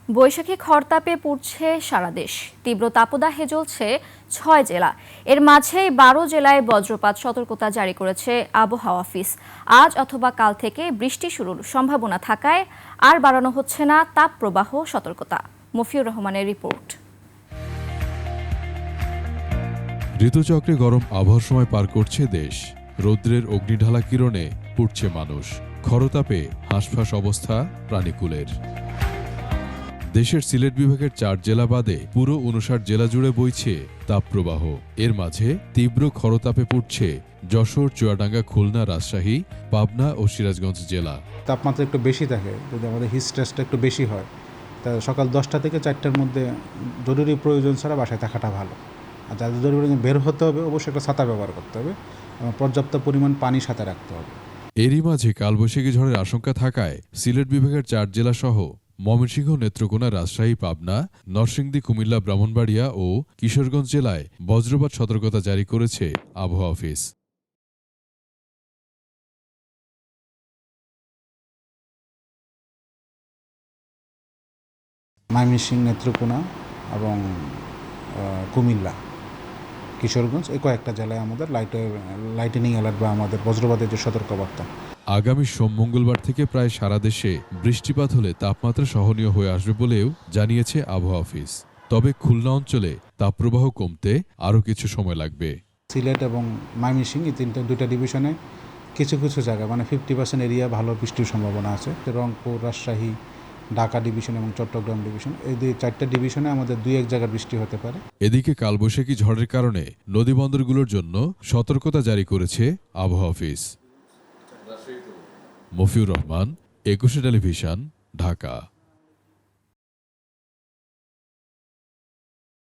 বৈশাখী খরতাপে পুড়ছে সারা দেশ। তীব্র তাপদাহে জ্বলছে ৬ জেলা। এর মাঝেই ১২ জেলায় বজ্রপাত সতর্কতা জারি করেছে আবহাওয়া অফিস। আজ অথবা কাল থেকে বৃষ্টি শুরুর সম্ভাবনা থাকায় আর বাড়ানো হচ্ছে না তাপপ্রবাহ সতর্কতা। মফিউর রহমানের রিপোর্ট। ঋতুচক্রে গরম আবহাওয়ার সময় পার করছে দেশ। রৌদ্রের অগ্নিঢালা কিরণে পুড়ছে মানুষ। খরতাপে হাঁসফাঁস অবস্থা প্রাণীকুলের। দেশের সিলেট বিভাগের ৪ জেলা বাদে পুরো ৫৯ জেলা জুড়ে বইছে তাপপ্রবাহ। এর মাঝে তীব্র খরতাপে পুড়ছে যশোর, চুয়াডাঙ্গা, খুলনা, রাজশাহী, পাবনা ও সিরাজগঞ্জ জেলা। তাপমাত্রা একটু বেশি থাকে, যদি আমাদের হিট স্ট্রেসটা একটু বেশি হয়, তা সকাল 10টা থেকে 4টার মধ্যে জরুরি প্রয়োজন ছাড়া বাসায় থাকাটা ভালো। আর যাদের জরুরি প্রয়োজন বের হতে হবে, অবশ্যই একটা ছাতা ব্যবহার করতে হবে এবং পর্যাপ্ত পরিমাণ পানি সাথে রাখতে হবে। এরই মাঝে কালবৈশাখী ঝড়ের আশঙ্কা থাকায় সিলেট বিভাগের ৪ জেলা সহ ময়মনসিংহ, নেত্রকোনা, রাজশাহী, পাবনা, নরসিংদী, কুমিল্লা, ব্রাহ্মণবাড়িয়া ও কিশোরগঞ্জ জেলায় বজ্রপাত সতর্কতা জারি করেছে আবহাওয়া অফিস। ময়মনসিংহ, নেত্রকোনা এবং কুমিল্লা, কিশোরগঞ্জ এই কয়েকটা জেলায় আমাদের লাইটেনিং অ্যালার্ট বা আমাদের বজ্রপাতের যে সতর্কবার্তা। আগামী সোম-মঙ্গলবার থেকে প্রায় সারা দেশে বৃষ্টিপাত হলে তাপমাত্রা সহনীয় হয়ে আসবে বলেও জানিয়েছে আবহাওয়া অফিস। তবে খুলনা অঞ্চলে তাপপ্রবাহ কমতে আরও কিছু সময় লাগবে। সিলেট এবং ময়মনসিংহ এই দুইটা ডিভিশনে কিছু কিছু জায়গায় 50% এরিয়া ভালো বৃষ্টির সম্ভাবনা আছে। রংপুর, রাজশাহী, ঢাকা ডিভিশন এবং চট্টগ্রাম ডিভিশন, এই 4টা ডিভিশনে আমাদের 2-1 জায়গার বৃষ্টি হতে পারে। এদিকে কালবৈশাখী ঝড়ের কারণে নদীবন্দরগুলোর জন্য সতর্কতা জারি করেছে আবহাওয়া অফিস। মফিউর রহমান, ২১ টেলিভিশন, ঢাকা।